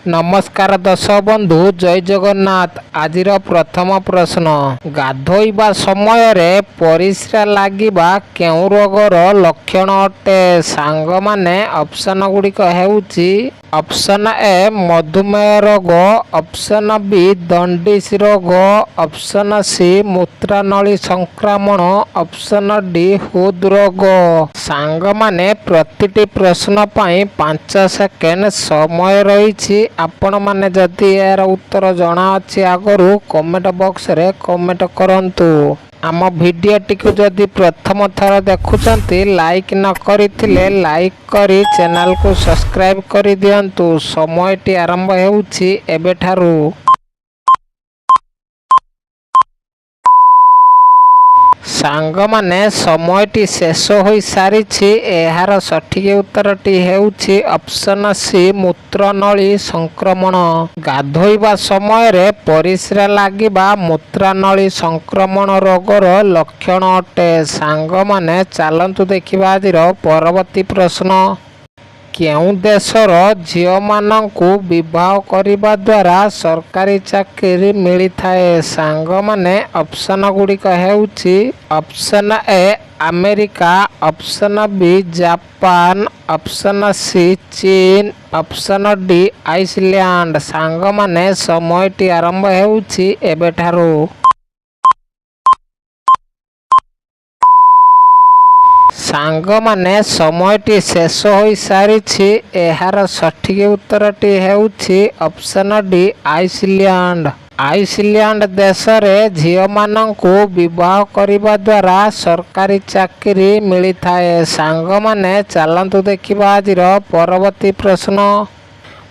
नमस्कार दर्शक बंधु जय जगन्नाथ। आजिर प्रथम प्रश्न, गाधोइबा समय रे परिस्रा लागिबा केउ रोगर लक्षण अटे? सांग माने ऑप्शन गुड़िक हेउची ऑप्शन ए मधुमेह रोग, ऑप्शन बी दंडिस रोग, ऑप्शन सी मूत्रनली संक्रमण, ऑप्शन डी हृदरोग। सांग माने प्रतिटी प्रश्न पाई 5 सेकेंड समय रही। आपण माने जदि यार उत्तर जना अछि आगरू कमेंट बॉक्स रे कमेंट करंतु। आम भिडियो टिकु जदि प्रथम थर देखुचंती लाइक न करिथिले लाइक करी चैनल को सब्सक्राइब करि दियंतु। समयटी आरंभ हेउछि एबेठारु। सांग माने समयटी शेष हो सारी। एहार सठिक उत्तरटी हेउछि ऑप्शन सी मूत्रनली संक्रमण। गाधोइबा समय रे परिस्रा लागिबा मूत्रनली संक्रमण रोगर लक्षण अटे। सांग माने चालंतु देखिबा आजिर परवर्ती प्रश्न, केउ देशर झियो मानंकु विवाह करिबा द्वारा सरकारी चाकरी मिली थाए? सांग माने ऑप्शन गुड़िक हेउछि option A America, option B Japan, option C चीन, ऑप्शन डी आइसलैंड। सांग माने समयटी आरंभ हेउछि एबेठारु। सांग माने समयटी शेष हो सारी। एहार सठिक उत्तरटी हेउछि ऑप्शन डी आइसलैंड। आइसलैंड देश रे झियो मानंकु विवाह करिबा द्वारा सरकारी चाकरी मिली थाए। सांग माने चालंतु देखिबा आजिर परवर्ती प्रश्न,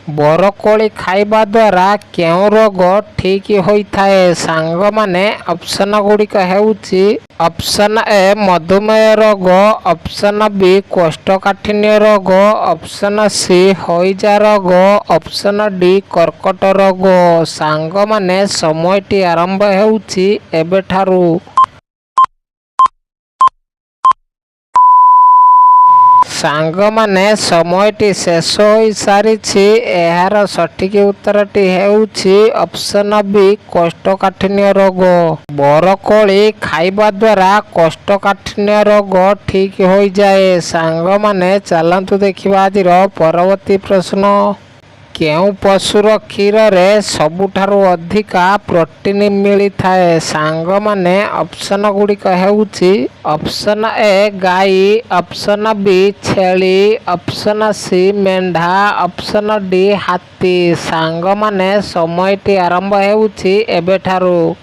बरकोली खाइबा द्वारा केउ रोग ठीक होई थाए? सांग माने ऑप्शन गुड़िक हेउछि ऑप्शन ए मधुमेह रोग, ऑप्शन बी कोष्ठकाठिन्य रोग, ऑप्शन सी हइजा रोग, ऑप्शन डी कर्कट रोग। सांग माने समयटी आरंभ हेउछि एबेठारु। सांग माने समयटी शेष हो सारी। एहार सठिक उत्तरटी हेउछि ऑप्शन बी कोष्ठकाठिन्य रोग। बरकोली खाइबा द्वारा कोष्ठकाठिन्य रोग ठीक हो जाए। सांग माने चालंतु देखिबा आजिर परवर्ती प्रश्न, केउ पशुर क्षीर रे सबुठारु अधिका प्रोटीन मिली थाए? सांग माने ऑप्शन गुड़िक हेउछि ऑप्शन ए गाई, ऑप्शन बी छेली, ऑप्शन सी मेंढा, ऑप्शन डी हाथी। सांग माने समयटी आरंभ हेउछि एबेठारु।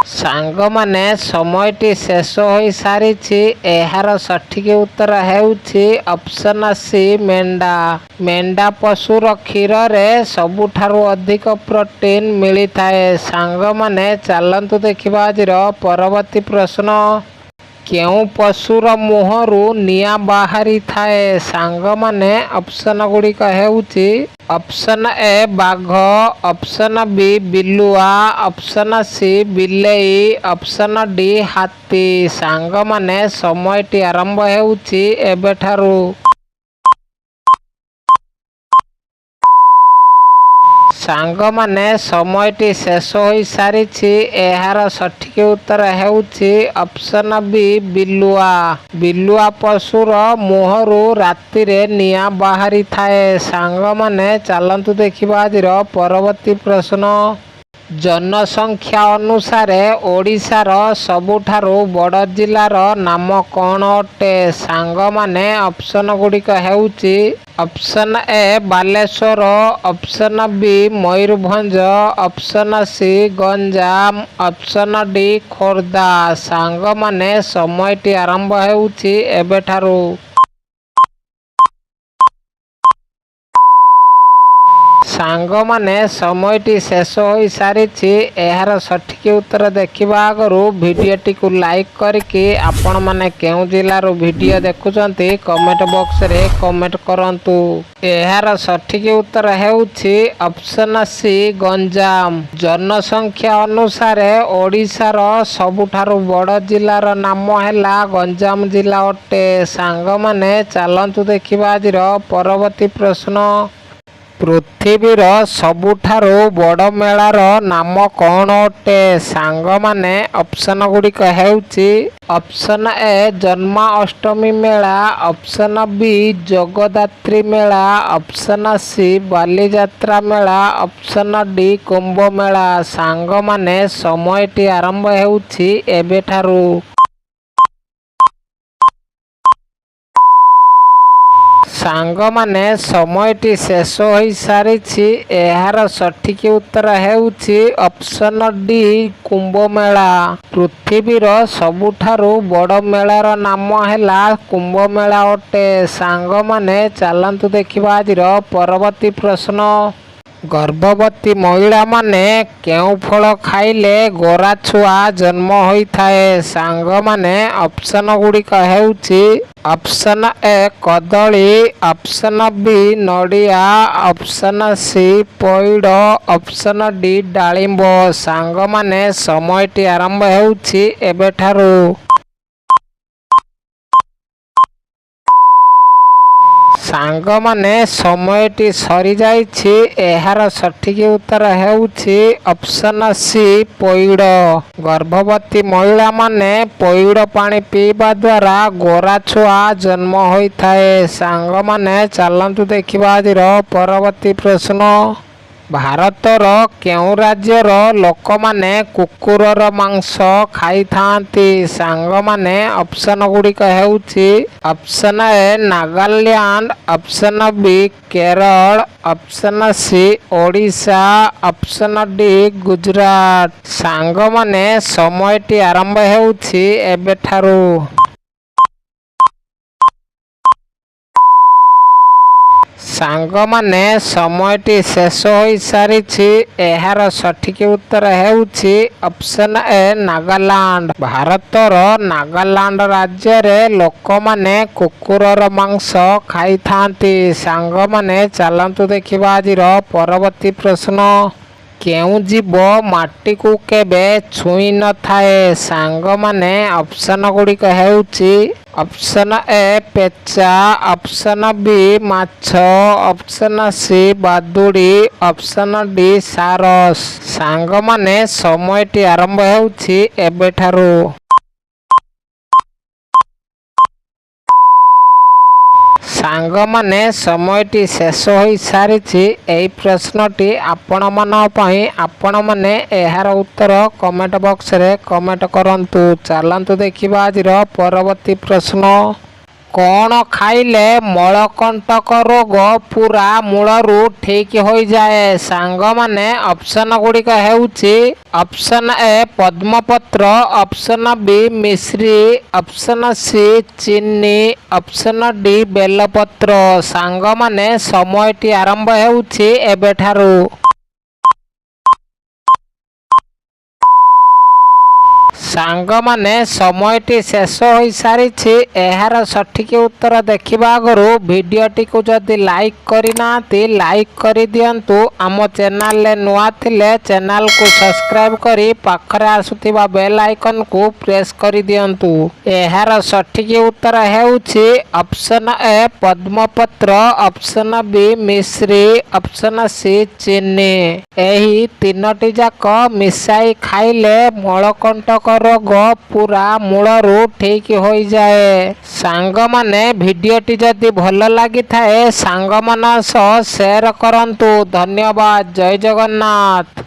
सांग माने समयटी शेष हो सारी। एहार सठिक उत्तर हेउछि ऑप्शन सी मेंढा। मेंढा पशुर क्षीर रे सबुठारु अधिक प्रोटीन मिली थाए। सांग माने चालंतु देखिबा आजिर परवर्ती प्रश्न, केउ पशुर मुहरु निया बाहरी थाए? सांग माने ऑप्शन गुड़िक हेउछि ऑप्शन ए बाघ, ऑप्शन बी बिलुआ, ऑप्शन सी बिलेई, ऑप्शन डी हाथी। सांग माने समयटी आरंभ हेउछि एबेठारु। सांग माने समयटी शेष हो सारी। एहार सठिक उत्तर हेउछि ऑप्शन बी बिलुआ। बिलुआ पशुर मुहरु राति रे निया बाहरी थाए। सांग माने चालंतु देखिबा आजिर परवर्ती प्रश्न, जनसंख्या अनुसार ओडिशार सबुठारु बड़ जिल्लार नाम कौन अटे? सांग माने ऑप्शन गुड़िक हेउछि option A Baleshwar, option B Mayurbhanj, option C Ganjam, option D Khordha. सांग माने समयटी आरंभ हेउछि एबेठारु। ସାଙ୍ଗମାନେ ସମୟଟି ଶେଷ ହୋଇସାରିଛି। ଏହାର ସଠିକ୍ ଉତ୍ତର ଦେଖିବା ଆଗରୁ ଭିଡ଼ିଓଟିକୁ ଲାଇକ୍ କରିକି ଆପଣମାନେ କେଉଁ ଜିଲ୍ଲାରୁ ଭିଡ଼ିଓ ଦେଖୁଛନ୍ତି କମେଣ୍ଟ ବକ୍ସରେ କମେଣ୍ଟ କରନ୍ତୁ। ଏହାର ସଠିକ୍ ଉତ୍ତର ହେଉଛି ଅପସନ୍ ସି ଗଞ୍ଜାମ। ଜନସଂଖ୍ୟା ଅନୁସାରେ ଓଡ଼ିଶାର ସବୁଠାରୁ ବଡ଼ ଜିଲ୍ଲାର ନାମ ହେଲା ଗଞ୍ଜାମ ଜିଲ୍ଲା ଅଟେ। ସାଙ୍ଗମାନେ ଚାଲନ୍ତୁ ଦେଖିବା ଆଜିର ପରବର୍ତ୍ତୀ ପ୍ରଶ୍ନ। ପୃଥିବୀର ସବୁଠାରୁ ବଡ଼ ମେଳାର ନାମ କ'ଣ ଅଟେ? ସାଙ୍ଗମାନେ ଅପସନ୍ ଗୁଡ଼ିକ ହେଉଛି ଅପସନ୍ ଏ ଜନ୍ମାଷ୍ଟମୀ ମେଳା, ଅପସନ୍ ବି ଜଗଦ୍ଧାତ୍ରୀ ମେଳା, ଅପସନ୍ ସି ବାଲିଯାତ୍ରା ମେଳା, ଅପସନ୍ ଡି କୁମ୍ଭ ମେଳା। ସାଙ୍ଗମାନେ ସମୟଟି ଆରମ୍ଭ ହେଉଛି ଏବେଠାରୁ। ସାଙ୍ଗମାନେ ସମୟଟି ଶେଷ ହୋଇସାରିଛି। ଏହାର ସଠିକ୍ ଉତ୍ତର ହେଉଛି ଅପସନ୍ ଡି କୁମ୍ଭ ମେଳା। ପୃଥିବୀର ସବୁଠାରୁ ବଡ଼ ମେଳାର ନାମ ହେଲା କୁମ୍ଭ ମେଳା ଅଟେ। ସାଙ୍ଗମାନେ ଚାଲନ୍ତୁ ଦେଖିବା ଆଜିର ପରବର୍ତ୍ତୀ ପ୍ରଶ୍ନ। ଗର୍ଭବତୀ ମହିଳାମାନେ କେଉଁ ଫଳ ଖାଇଲେ ଗୋରା ଛୁଆ ଜନ୍ମ ହୋଇଥାଏ? ସାଙ୍ଗମାନେ ଅପସନ୍ ଗୁଡ଼ିକ ହେଉଛି ଅପସନ୍ ଏ କଦଳୀ, ଅପସନ୍ ବି ନଡ଼ିଆ, ଅପସନ୍ ସି ପଇଡ଼, ଅପସନ୍ ଡି ଡାଳିମ୍ବ। ସାଙ୍ଗମାନେ ସମୟଟି ଆରମ୍ଭ ହେଉଛି ଏବେଠାରୁ। ସାଙ୍ଗମାନେ ସମୟଟି ସରିଯାଇଛି। ଏହାର ସଠିକ୍ ଉତ୍ତର ହେଉଛି ଅପସନ୍ ସି ପଇଡ଼। ଗର୍ଭବତୀ ମହିଳାମାନେ ପଇଡ଼ ପାଣି ପିଇବା ଦ୍ୱାରା ଗୋରା ଛୁଆ ଜନ୍ମ ହୋଇଥାଏ। ସାଙ୍ଗମାନେ ଚାଲନ୍ତୁ ଦେଖିବା ଆଜିର ପରବର୍ତ୍ତୀ ପ୍ରଶ୍ନ। ଭାରତର କେଉଁ ରାଜ୍ୟର ଲୋକମାନେ କୁକୁରର ମାଂସ ଖାଇଥାନ୍ତି? ସାଙ୍ଗମାନେ ଅପସନ୍ ଗୁଡ଼ିକ ହେଉଛି option A Nagaland, option B Kerala, option C Odisha, option D Gujarat. ସାଙ୍ଗମାନେ ସମୟଟି ଆରମ୍ଭ ହେଉଛି ଏବେଠାରୁ। ସାଙ୍ଗମାନେ ସମୟଟି ଶେଷ ହୋଇସାରିଛି। ଏହାର ସଠିକ୍ ଉତ୍ତର ହେଉଛି ଅପସନ୍ ଏ ନାଗାଲ୍ୟାଣ୍ଡ। ଭାରତର ନାଗାଲ୍ୟାଣ୍ଡ ରାଜ୍ୟରେ ଲୋକମାନେ କୁକୁରର ମାଂସ ଖାଇଥାନ୍ତି। ସାଙ୍ଗମାନେ ଚାଲନ୍ତୁ ଦେଖିବା ଆଜିର ପରବର୍ତ୍ତୀ ପ୍ରଶ୍ନ। କେଉଁ ଜୀବ ମାଟିକୁ କେବେ ଛୁଇଁ ନଥାଏ? ସାଙ୍ଗମାନେ ଅପସନ୍ ଗୁଡ଼ିକ ହେଉଛି ଅପସନ୍ ଏ ପେଚା, ଅପସନ୍ ବି ମାଛ, ଅପସନ୍ ସି ବାଦୁଡ଼ି, ଅପସନ୍ ଡି ସାରସ। ସାଙ୍ଗମାନେ ସମୟଟି ଆରମ୍ଭ ହେଉଛି ଏବେଠାରୁ। ସାଙ୍ଗମାନେ ସମୟଟି ଶେଷ ହୋଇସାରିଛି। ଏହି ପ୍ରଶ୍ନଟି ଆପଣମାନଙ୍କ ପାଇଁ। ଆପଣମାନେ ଏହାର ଉତ୍ତର କମେଣ୍ଟ ବକ୍ସରେ କମେଣ୍ଟ କରନ୍ତୁ। ଚାଲନ୍ତୁ ଦେଖିବା ଆଜିର ପରବର୍ତ୍ତୀ ପ୍ରଶ୍ନ। କ'ଣ ଖାଇଲେ ମଳକଣ୍ଟକ ରୋଗ ପୁରା ମୂଳରୁ ଠିକ୍ ହୋଇଯାଏ? ସାଙ୍ଗମାନେ ଅପସନ୍ ଗୁଡ଼ିକ ହେଉଛି option A ପଦ୍ମପତ୍ର, option B Misri, option C ଚିନି, ଅପସନ୍ ଡି ବେଲପତ୍ର। ସାଙ୍ଗମାନେ ସମୟଟି ଆରମ୍ଭ ହେଉଛି ଏବେଠାରୁ। ସାଙ୍ଗମାନେ ସମୟଟି ଶେଷ ହୋଇସାରିଛି। ଏହାର ସଠିକ୍ ଉତ୍ତର ଦେଖିବା ଆଗରୁ ଭିଡ଼ିଓଟିକୁ ଯଦି ଲାଇକ୍ କରିନାହାନ୍ତି ଲାଇକ୍ କରିଦିଅନ୍ତୁ। ଆମ ଚ୍ୟାନେଲରେ ନୂଆ ଥିଲେ ଚ୍ୟାନେଲକୁ ସବସ୍କ୍ରାଇବ୍ କରି ପାଖରେ ଆସୁଥିବା ବେଲ୍ ଆଇକନ୍କୁ ପ୍ରେସ୍ କରିଦିଅନ୍ତୁ। ଏହାର ସଠିକ୍ ଉତ୍ତର ହେଉଛି option A ପଦ୍ମପତ୍ର, option B Misri, option C ଚିନି। ଏହି ତିନୋଟି ଯାକ ମିଶାଇ ଖାଇଲେ ମଳକଣ୍ଟକ ରୋଗ ପୁରା ମୂଳରୁ ଠିକ୍ ହୋଇଯାଏ। ସାଙ୍ଗମାନେ ଭିଡ଼ିଓଟି ଯଦି ଭଲ ଲାଗିଥାଏ ସାଙ୍ଗମାନଙ୍କ ସହ ସେୟାର କରନ୍ତୁ। ଧନ୍ୟବାଦ। ଜୟ ଜଗନ୍ନାଥ।